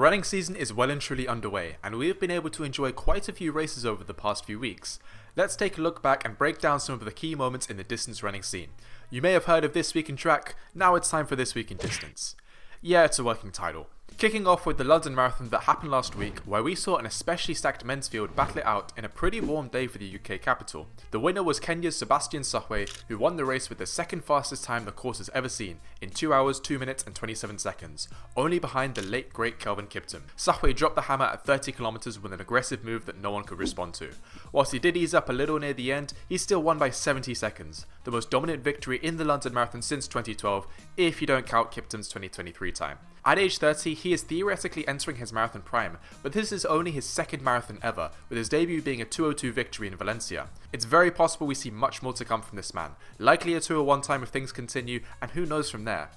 Running season is well and truly underway, and we have been able to enjoy quite a few races over the past few weeks. Let's take a look back and break down some of the key moments in the distance running scene. You may have heard of This Week in Track, now it's time for This Week in Distance. Yeah, it's a working title. Kicking off with the London Marathon that happened last week, where we saw an especially stacked men's field battle it out in a pretty warm day for the UK capital. The winner was Kenya's Sebastian Sahwe, who won the race with the second fastest time the course has ever seen, in 2 hours, 2 minutes and 27 seconds, only behind the late great Kelvin Kiptum. Sahwe dropped the hammer at 30 kilometers with an aggressive move that no one could respond to. Whilst he did ease up a little near the end, he still won by 70 seconds, the most dominant victory in the London Marathon since 2012, if you don't count Kiptum's 2023 time. At age 30, he is theoretically entering his marathon prime, but this is only his second marathon ever, with his debut being a 2:02 victory in Valencia. It's very possible we see much more to come from this man, likely a 2:01 time if things continue, and who knows from there.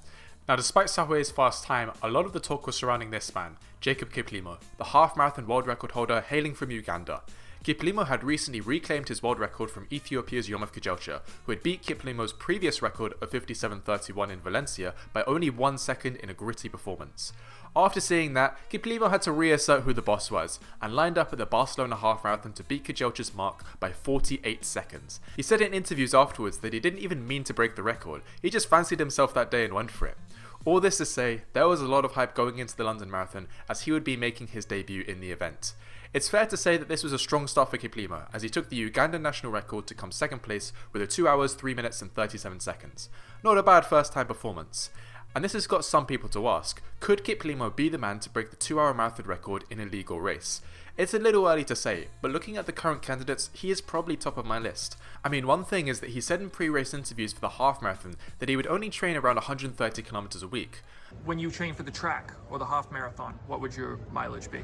Now, despite Sahwe's fast time, a lot of the talk was surrounding this man, Jacob Kiplimo, the half-marathon world record holder hailing from Uganda. Kiplimo had recently reclaimed his world record from Ethiopia's Yomaf Kejelcha, who had beat Kiplimo's previous record of 57:31 in Valencia by only 1 second in a gritty performance. After seeing that, Kiplimo had to reassert who the boss was, and lined up at the Barcelona half marathon to beat Kejelcha's mark by 48 seconds. He said in interviews afterwards that he didn't even mean to break the record, he just fancied himself that day and went for it. All this to say, there was a lot of hype going into the London Marathon as he would be making his debut in the event. It's fair to say that this was a strong start for Kiplimo, as he took the Ugandan national record to come second place with a 2 hours, 3 minutes and 37 seconds. Not a bad first time performance. And this has got some people to ask, could Kiplimo be the man to break the 2-hour marathon record in a legal race? It's a little early to say, but looking at the current candidates, he is probably top of my list. I mean, one thing is that he said in pre-race interviews for the half marathon that he would only train around 130 kilometers a week. When you train for the track or the half marathon, what would your mileage be?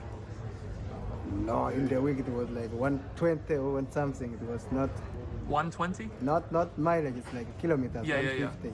No, in the week it was like 120 or 1 something. It was not 120? not mileage. It's like kilometers. Yeah. 150.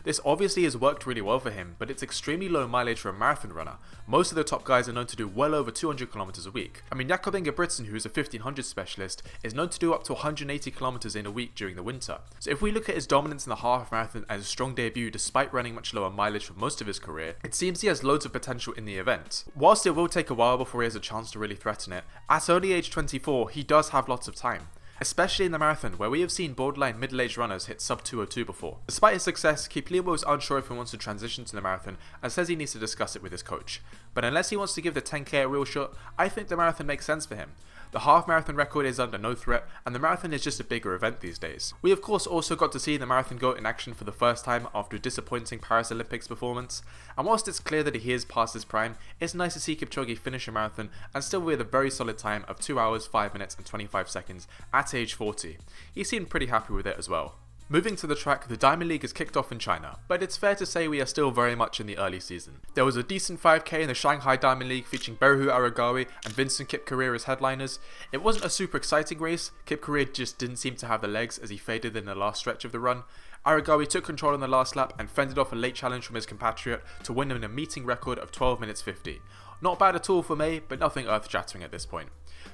This obviously has worked really well for him, but it's extremely low mileage for a marathon runner. Most of the top guys are known to do well over 200 kilometers a week. I mean, Jakob Ingebrigtsen, who is a 1500 specialist, is known to do up to 180 kilometers in a week during the winter. So if we look at his dominance in the half marathon as a strong debut despite running much lower mileage for most of his career, it seems he has loads of potential in the event. Whilst it will take a while before he has a chance to really threaten it, at only age 24, he does have lots of time. Especially in the marathon, where we have seen borderline middle-aged runners hit sub 2:02 before. Despite his success, Kiplimo is unsure if he wants to transition to the marathon and says he needs to discuss it with his coach. But unless he wants to give the 10k a real shot, I think the marathon makes sense for him. The half marathon record is under no threat, and the marathon is just a bigger event these days. We of course also got to see the marathon goat in action for the first time after a disappointing Paris Olympics performance, and whilst it's clear that he is past his prime, it's nice to see Kipchoge finish a marathon and still with a very solid time of 2 hours, 5 minutes and 25 seconds at age 40. He seemed pretty happy with it as well. Moving to the track, the Diamond League is kicked off in China, but it's fair to say we are still very much in the early season. There was a decent 5k in the Shanghai Diamond League featuring Beruhu Aragawi and Vincent Kipkerer as headliners. It wasn't a super exciting race, Kipkerer just didn't seem to have the legs as he faded in the last stretch of the run. Aragawi took control on the last lap and fended off a late challenge from his compatriot to win in a meeting record of 12 minutes 50. Not bad at all for May, but nothing earth-shattering at this point.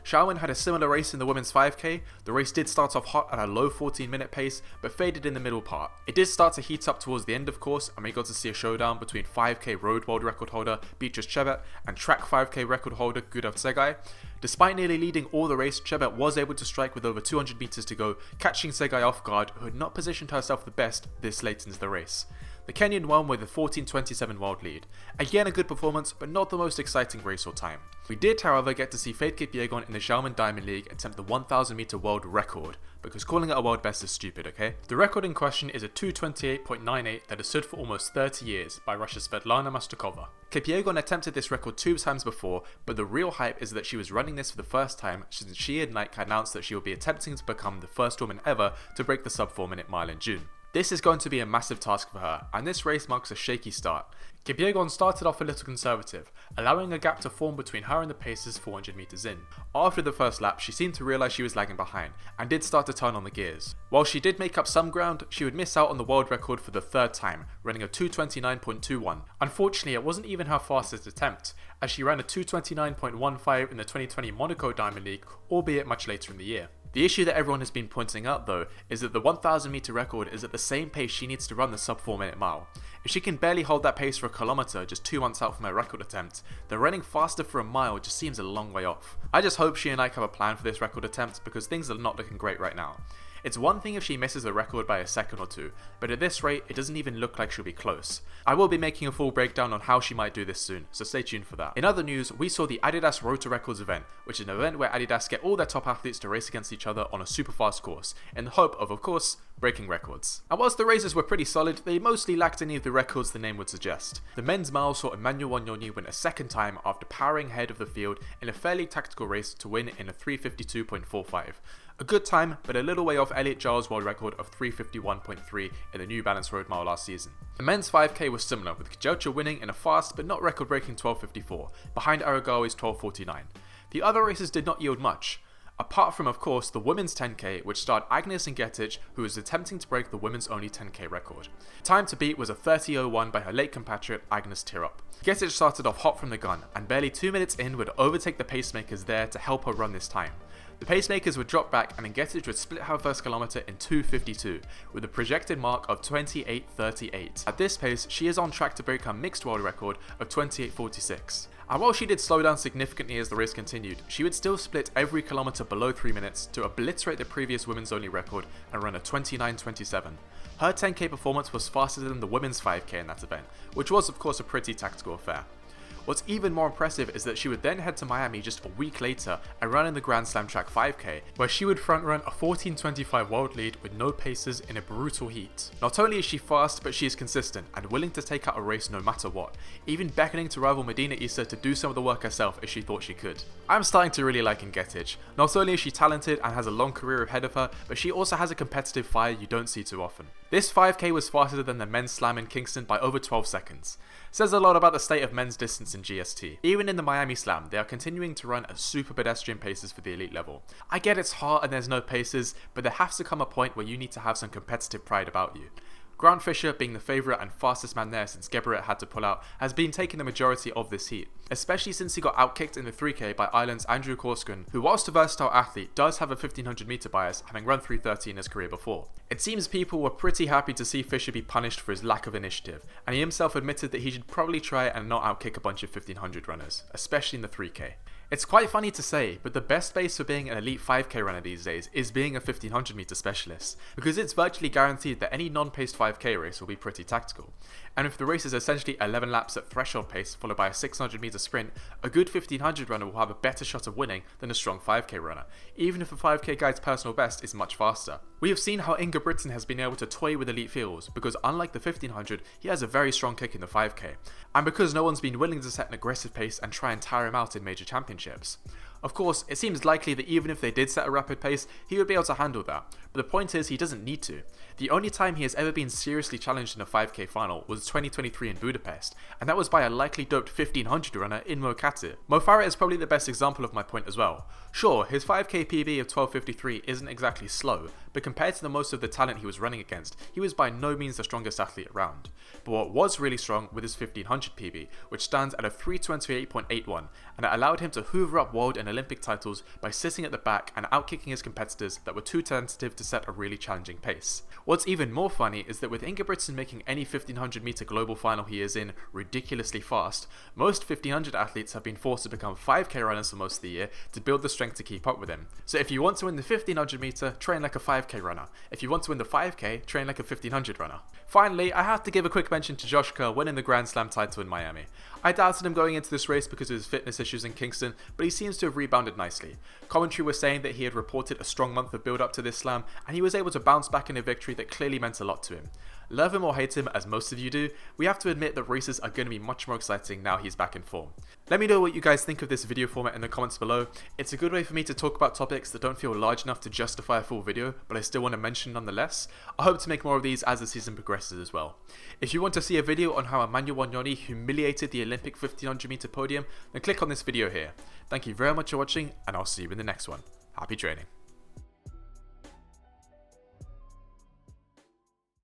Xiaowen had a similar race in the women's 5k. The race did start off hot at a low 14-minute pace, but faded in the middle part. It did start to heat up towards the end of course, and we got to see a showdown between 5k road world record holder Beatrice Chebet and track 5k record holder Gudav Segai. Despite nearly leading all the race, Chebet was able to strike with over 200 meters to go, catching Segai off guard, who had not positioned herself the best this late into the race. The Kenyan won with a 14:27 world lead. Again a good performance, but not the most exciting race or time. We did however get to see Faith Kipyegon in the Xiaomen Diamond League attempt the 1000 meter world record, because calling it a world best is stupid, okay? The record in question is a 2:28.98 that has stood for almost 30 years by Russia's Svetlana Mastukova. Kipyegon attempted this record 2 times before, but the real hype is that she was running this for the first time since she and Nike announced that she will be attempting to become the first woman ever to break the sub 4-minute mile in June. This is going to be a massive task for her, and this race marks a shaky start. Kipyegon started off a little conservative, allowing a gap to form between her and the pacers 400 meters in. After the first lap, she seemed to realize she was lagging behind, and did start to turn on the gears. While she did make up some ground, she would miss out on the world record for the third time, running a 2:29.21. Unfortunately, it wasn't even her fastest attempt, as she ran a 2:29.15 in the 2020 Monaco Diamond League, albeit much later in the year. The issue that everyone has been pointing out though is that the 1000 meter record is at the same pace she needs to run the sub 4 minute mile. If she can barely hold that pace for a kilometer just 2 months out from her record attempt, then running faster for a mile just seems a long way off. I just hope she and Ike have a plan for this record attempt because things are not looking great right now. It's one thing if she misses the record by a second or two, but at this rate it doesn't even look like she'll be close. I will be making a full breakdown on how she might do this soon, so stay tuned for that. In other news, we saw the Adidas Road to Records event, which is an event where Adidas get all their top athletes to race against each other on a super fast course, in the hope of course, breaking records. And whilst the races were pretty solid, they mostly lacked any of the records the name would suggest. The men's mile saw Emmanuel Wanyonyi win a second time after powering ahead of the field in a fairly tactical race to win in a 3:52.45. A good time, but a little way off Elliot Giles' world record of 3:51.3 in the New Balance Road Mile last season. The men's 5k was similar, with Kjelcha winning in a fast but not record-breaking 12:54, behind Aragawi's 12:49. The other races did not yield much, apart from of course the women's 10k, which starred Agnes and Ngetich, who was attempting to break the women's only 10k record. Time to beat was a 30:01 by her late compatriot Agnes Tirop. Ngetich started off hot from the gun, and barely 2 minutes in would overtake the pacemakers there to help her run this time. The pacemakers would drop back and Ngetich would split her first kilometer in 2:52, with a projected mark of 28:38. At this pace, she is on track to break her mixed world record of 28:46. And while she did slow down significantly as the race continued, she would still split every kilometer below 3 minutes to obliterate the previous women's only record and run a 29:27. Her 10k performance was faster than the women's 5k in that event, which was of course a pretty tactical affair. What's even more impressive is that she would then head to Miami just a week later and run in the Grand Slam Track 5k, where she would front run a 14:25 world lead with no paces in a brutal heat. Not only is she fast, but she is consistent and willing to take out a race no matter what, even beckoning to rival Medina Issa to do some of the work herself if she thought she could. I'm starting to really like Ngetich. Not only is she talented and has a long career ahead of her, but she also has a competitive fire you don't see too often. This 5k was faster than the men's slam in Kingston by over 12 seconds. Says a lot about the state of men's distance in GST. Even in the Miami Slam, they are continuing to run at super pedestrian paces for the elite level. I get it's hard and there's no paces, but there has to come a point where you need to have some competitive pride about you. Grant Fisher, being the favourite and fastest man there since Geberit had to pull out, has been taking the majority of this heat, especially since he got outkicked in the 3k by Ireland's Andrew Corcoran, who whilst a versatile athlete does have a 1500 metre bias, having run 3:30 in his career before. It seems people were pretty happy to see Fisher be punished for his lack of initiative, and he himself admitted that he should probably try and not outkick a bunch of 1500 runners, especially in the 3k. It's quite funny to say, but the best base for being an elite 5k runner these days is being a 1500 meter specialist, because it's virtually guaranteed that any non-paced 5k race will be pretty tactical. And if the race is essentially 11 laps at threshold pace followed by a 600 meter sprint, a good 1500 runner will have a better shot of winning than a strong 5k runner, even if a 5k guy's personal best is much faster. We have seen how Ingebrigtsen has been able to toy with elite fields, because unlike the 1500, he has a very strong kick in the 5k, and because no one's been willing to set an aggressive pace and try and tire him out in major championships. Of course, it seems likely that even if they did set a rapid pace, he would be able to handle that, but the point is he doesn't need to. The only time he has ever been seriously challenged in a 5k final was 2023 in Budapest, and that was by a likely doped 1500 runner in Mo Katir. Mo Farah is probably the best example of my point as well. Sure, his 5k PB of 12:53 isn't exactly slow, but compared to the most of the talent he was running against, he was by no means the strongest athlete around. But what was really strong with his 1500 PB, which stands at a 3:28.81, and it allowed him to hoover up world and Olympic titles by sitting at the back and outkicking his competitors that were too tentative to set a really challenging pace. What's even more funny is that with Ingebrigtsen making any 1500 meter global final he is in ridiculously fast, most 1500 athletes have been forced to become 5k runners for most of the year to build the strength to keep up with him. So if you want to win the 1500 meter, train like a 5k runner. If you want to win the 5k, train like a 1500 runner. Finally, I have to give a quick mention to Josh Kerr winning the Grand Slam title in Miami. I doubted him going into this race because of his fitness issues in Kingston, but he seems to have rebounded nicely. Commentary was saying that he had reported a strong month of build up to this slam, and he was able to bounce back in a victory that clearly meant a lot to him. Love him or hate him, as most of you do, we have to admit that races are going to be much more exciting now he's back in form. Let me know what you guys think of this video format in the comments below. It's a good way for me to talk about topics that don't feel large enough to justify a full video, but I still want to mention nonetheless. I hope to make more of these as the season progresses as well. If you want to see a video on how Emmanuel Wanyonyi humiliated the Olympic 1500 meter podium, then click on this video here. Thank you very much for watching, and I'll see you in the next one. Happy training.